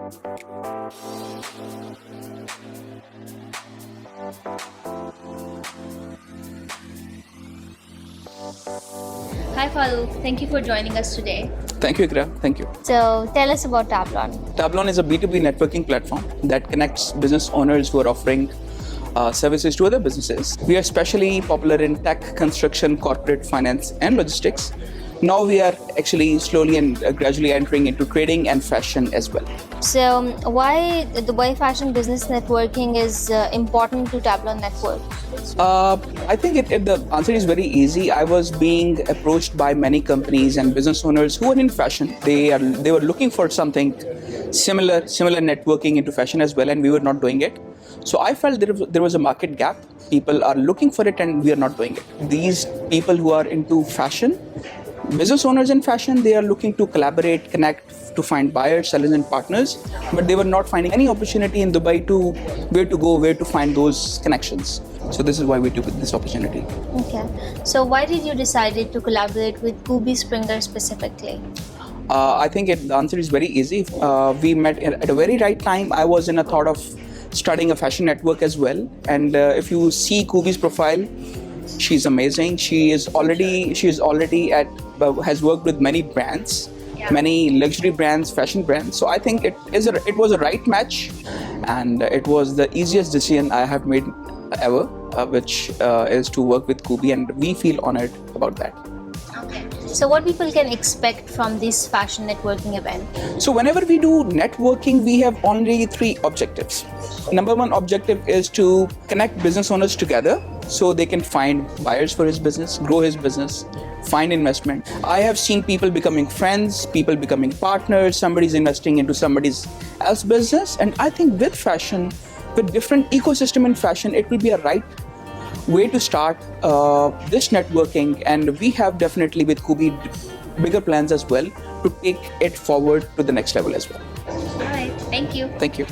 Hi Farooq, thank you for joining us today. Thank you, Ikra. Thank you. So tell us about Tablon. Tablon is a B2B networking platform that connects business owners who are offering services to other businesses. We are especially popular in tech, construction, corporate, finance, and logistics. Now we are actually slowly and gradually entering into trading and fashion as well. So why fashion business networking is important to Tablon network? I think the answer is very easy. I was being approached by many companies and business owners who are in fashion. They were looking for something similar networking into fashion as well, and we were not doing it. So I felt there was a market gap. People are looking for it, and we are not doing it. These people who are into fashion, business owners in fashion, they are looking to collaborate, connect, to find buyers, sellers, and partners, but they were not finding any opportunity in Dubai to where to find those connections. So this is why we took this opportunity. Okay. So why did you decide to collaborate with Kubi Springer specifically? I think the answer is very easy. We met at a very right time. I was in a thought of studying a fashion network as well, and if you see Kubi's profile, she's amazing. She is already has worked with many brands, many luxury brands, fashion brands. So I think it was a right match, and it was the easiest decision I have made ever, which is to work with Kubi, and we feel honored about that. Okay. So what people can expect from this fashion networking event? So whenever we do networking, we have only 3 objectives. Number 1 objective is to connect business owners together so they can find buyers for his business, grow his business, find investment. I have seen people becoming friends, people becoming partners, somebody's investing into somebody's else's business. And I think with fashion, with different ecosystem in fashion, it will be a right way to start this networking. And we have definitely with Kubi bigger plans as well to take it forward to the next level as well. All right. Thank you. Thank you.